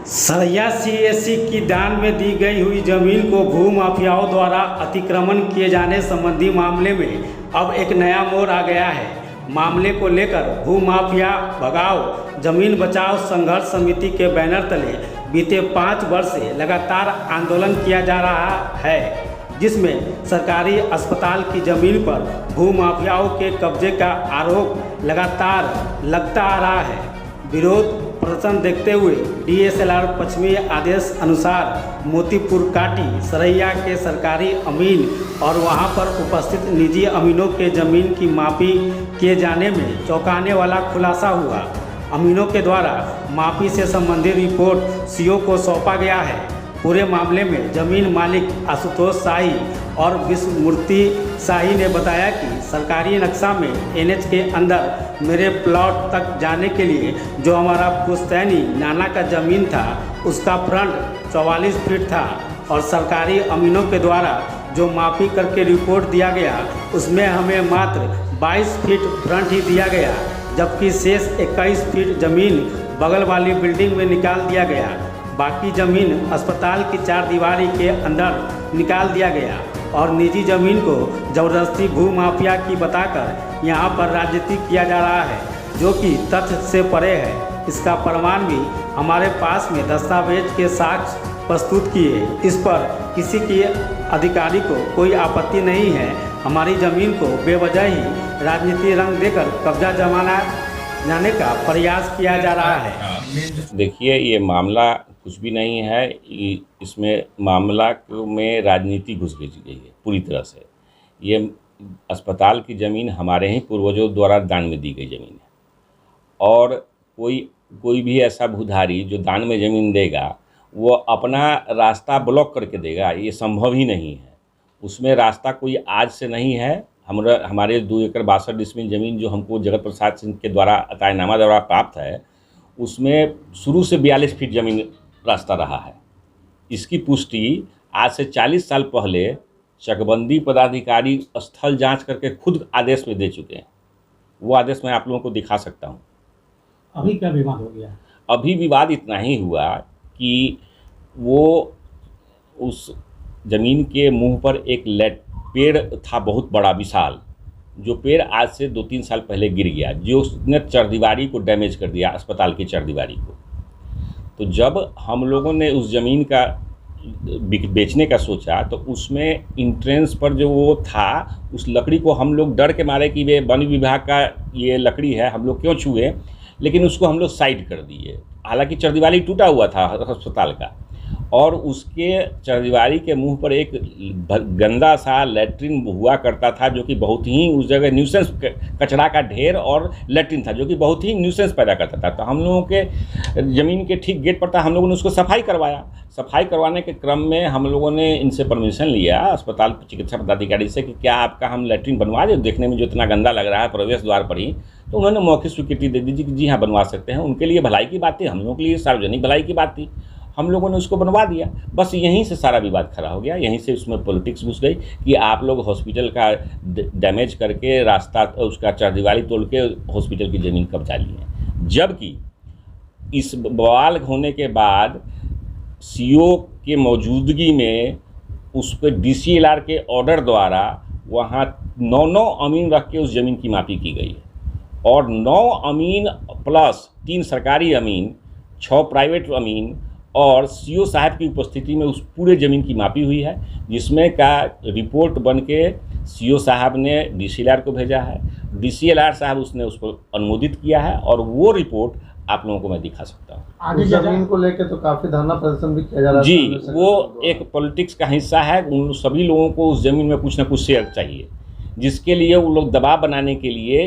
Saraiya CSC की दान में दी गई हुई जमीन को भू माफियाओं द्वारा अतिक्रमण किए जाने संबंधी मामले में अब एक नया मोड़ आ गया है। मामले को लेकर भू माफिया भगाओ जमीन बचाओ संघर्ष समिति के बैनर तले बीते 5 वर्ष से लगातार आंदोलन किया जा रहा है, जिसमें सरकारी अस्पताल की जमीन पर भू माफियाओं के कब्जे का आरोप लगातार लगता आ रहा है। विरोध प्रदर्शन देखते हुए डीएसएलआर पश्चिमी आदेश अनुसार मोतीपुर काटी सरैया के सरकारी अमीन और वहां पर उपस्थित निजी अमीनों के जमीन की मापी किए जाने में चौंकाने वाला खुलासा हुआ। अमीनों के द्वारा मापी से संबंधित रिपोर्ट सीओ को सौंपा गया है। पूरे मामले में जमीन मालिक आशुतोष शाही और विश्वमूर्ति शाही ने बताया कि सरकारी नक्शा में एनएच के अंदर मेरे प्लॉट तक जाने के लिए जो हमारा पुश्तैनी नाना का ज़मीन था उसका फ्रंट 44 फीट था और सरकारी अमीनों के द्वारा जो मापी करके रिपोर्ट दिया गया उसमें हमें मात्र 22 फीट फ्रंट ही दिया गया, जबकि शेष 21 फीट ज़मीन बगल वाली बिल्डिंग में निकाल दिया गया। बाकी ज़मीन अस्पताल की 4 दीवारी के अंदर निकाल दिया गया और निजी ज़मीन को ज़बरदस्ती भू माफिया की बताकर यहां पर राजनीति किया जा रहा है, जो कि तथ्य से परे है। इसका प्रमाण भी हमारे पास में दस्तावेज के साक्ष्य प्रस्तुत किए। इस पर किसी की अधिकारी को कोई आपत्ति नहीं है। हमारी ज़मीन को बेवजह ही राजनीति रंग देकर कब्जा जमाना जाने का प्रयास किया जा रहा है। देखिए, ये मामला कुछ भी नहीं है। इसमें मामला में राजनीति घुस गई है पूरी तरह से। ये अस्पताल की ज़मीन हमारे ही पूर्वजों द्वारा दान में दी गई ज़मीन है और कोई भी ऐसा भूधारी जो दान में ज़मीन देगा वो अपना रास्ता ब्लॉक करके देगा, ये संभव ही नहीं है। उसमें रास्ता कोई आज से नहीं है। हमारे 2 एकड़ 62 डिसमिल ज़मीन जो हमको जगत प्रसाद सिंह के द्वारा अतायनामा द्वारा प्राप्त है, उसमें शुरू से 42 फीट ज़मीन रास्ता रहा है। इसकी पुष्टि आज से 40 साल पहले चकबंदी पदाधिकारी स्थल जांच करके खुद आदेश में दे चुके हैं। वो आदेश मैं आप लोगों को दिखा सकता हूँ। अभी क्या विवाद हो गया? अभी विवाद इतना ही हुआ कि वो उस ज़मीन के मुंह पर एक पेड़ था बहुत बड़ा विशाल, जो पेड़ आज से 2-3 साल पहले गिर गया, जो उसने चरदीवारी को डैमेज कर दिया, अस्पताल की चरदीवारी को। तो जब हम लोगों ने उस ज़मीन का बेचने का सोचा तो उसमें इंट्रेंस पर जो वो था उस लकड़ी को हम लोग डर के मारे कि वे वन विभाग का ये लकड़ी है, हम लोग क्यों छुए, लेकिन उसको हम लोग साइड कर दिए। हालांकि चरदीवारी टूटा हुआ था अस्पताल का और उसके चरदीवारी के मुंह पर एक गंदा सा लैट्रिन हुआ करता था, जो कि बहुत ही उस जगह न्यूसेंस कचरा का ढेर और लैट्रिन था, जो कि बहुत ही न्यूसेंस पैदा करता था। तो हम लोगों के ज़मीन के ठीक गेट पर था, हम लोगों ने उसको सफाई करवाया। सफाई करवाने के क्रम में हम लोगों ने इनसे परमिशन लिया अस्पताल चिकित्सा पदाधिकारी से कि क्या आपका हम लैट्रिन बनवा दें, देखने में जो इतना गंदा लग रहा है प्रवेश द्वार पर ही। तो उन्होंने मौखिक स्वीकृति दे दी कि जी हाँ बनवा सकते हैं। उनके लिए भलाई की बात थी, हम लोगों के लिए सार्वजनिक भलाई की बात थी। हम लोगों ने उसको बनवा दिया। बस यहीं से सारा विवाद खड़ा हो गया, यहीं से उसमें पॉलिटिक्स घुस गई कि आप लोग हॉस्पिटल का डैमेज करके रास्ता उसका चरदीवारी तोड़ के हॉस्पिटल की ज़मीन कब्जा लिए। जबकि इस बवाल होने के बाद सीओ के मौजूदगी में उस पर डीसीएलआर के ऑर्डर द्वारा वहाँ 9 अमीन रख के उस ज़मीन की मापी की गई है और 9 अमीन प्लस 3 सरकारी अमीन, 6 प्राइवेट अमीन और सीओ साहब की उपस्थिति में उस पूरे ज़मीन की मापी हुई है, जिसमें का रिपोर्ट बन के सीओ साहब ने डीसीएलआर को भेजा है। डीसीएलआर साहब उसने उसको अनुमोदित किया है और वो रिपोर्ट आप लोगों को मैं दिखा सकता हूँ। आगे ज़मीन को लेकर तो काफ़ी धरना प्रदर्शन भी किया जा रहा है जी, वो एक पॉलिटिक्स का हिस्सा है। उन सभी लोगों को उस ज़मीन में कुछ ना कुछ शेयर चाहिए, जिसके लिए वो लोग दबाव बनाने के लिए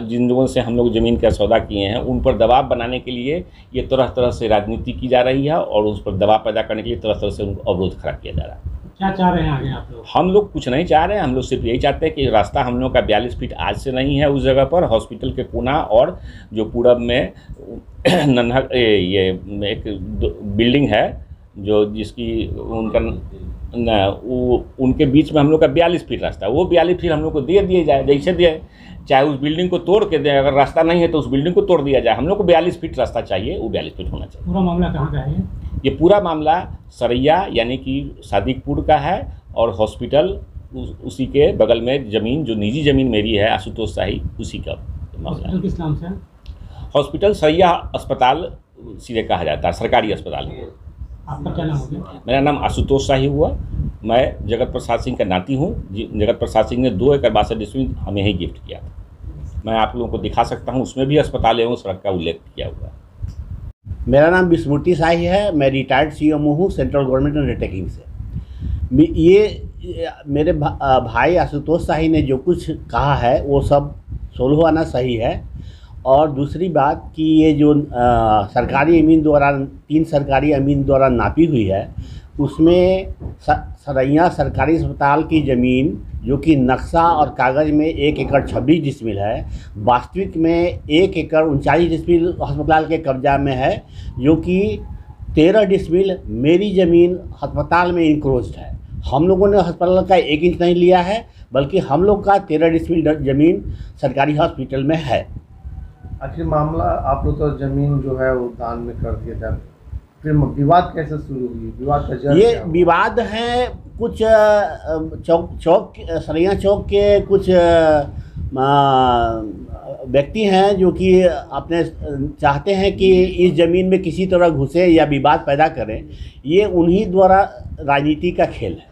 जिन लोगों से हम लोग ज़मीन का सौदा किए हैं उन पर दबाव बनाने के लिए ये तरह तरह से राजनीति की जा रही है और उस पर दबाव पैदा करने के लिए तरह तरह से उनको अवरोध खड़ा किया जा रहा है। क्या चाह रहे हैं आगे आप लोग? हम लोग कुछ नहीं चाह रहे हैं। हम लोग सिर्फ यही चाहते हैं कि रास्ता हम लोग का 42 फीट आज से नहीं है उस जगह पर। हॉस्पिटल के कोना और जो पूरब में ये एक बिल्डिंग है जो जिसकी उनका उनके बीच में हम लोग का 42 फीट रास्ता है, वो 42 फीट हम लोग को दे दिए जाए, जैसे दिए, चाहे उस बिल्डिंग को तोड़ के दें, अगर रास्ता नहीं है तो उस बिल्डिंग को तोड़ दिया जाए। हम लोग को 42 फीट रास्ता चाहिए, वो 42 फीट होना चाहिए। पूरा मामला कहाँ का है ये पूरा मामला सरैया यानी कि सादिकपुर का है, और हॉस्पिटल उसी के बगल में ज़मीन, जो निजी ज़मीन मेरी है आशुतोष शाही, उसी का मामला। हॉस्पिटल किस नाम से है? हॉस्पिटल सरैया अस्पताल सीधे कहा जाता है, सरकारी अस्पताल है। आपका क्या नाम हो गया? मेरा नाम आशुतोष शाही हुआ। मैं जगत प्रसाद सिंह का नाती हूँ। जगत प्रसाद सिंह ने 2 एकड़ 62 डिसमिल हमें ही गिफ्ट किया था। मैं आप लोगों को दिखा सकता हूँ, उसमें भी अस्पताल एवं सड़क का उल्लेख किया हुआ है। मेरा नाम विस्मृति शाही है। मैं रिटायर्ड CMO हूँ सेंट्रल गवर्नमेंट अंडरटेकिंग से। ये मेरे भाई आशुतोष शाही ने जो कुछ कहा है वो सब 16 आना सही है। और दूसरी बात कि ये जो सरकारी अमीन द्वारा 3 सरकारी अमीन द्वारा नापी हुई है, उसमें सरैया सरकारी अस्पताल की ज़मीन जो कि नक्शा और कागज़ में 1 एकड़ 26 डिसमिल है, वास्तविक में 1 एकड़ 39 डिसमिल अस्पताल के कब्जा में है, जो कि 13 डिसमिल मेरी ज़मीन अस्पताल में इंक्रोच्ड है। हम लोगों ने अस्पताल का 1 इंच नहीं लिया है, बल्कि हम लोग का 13 डिसमिल ज़मीन सरकारी हॉस्पिटल में है। आखिर मामला आप लोग तो जमीन जो है वो दान में कर दिया जाए, फिर विवाद कैसे शुरू हुई? विवाद का जड़ ये क्या हुआ? विवाद है कुछ चौक सरैया चौक के कुछ व्यक्ति हैं जो कि अपने चाहते हैं कि इस ज़मीन में किसी तरह घुसे या विवाद पैदा करें। ये उन्हीं द्वारा राजनीति का खेल है।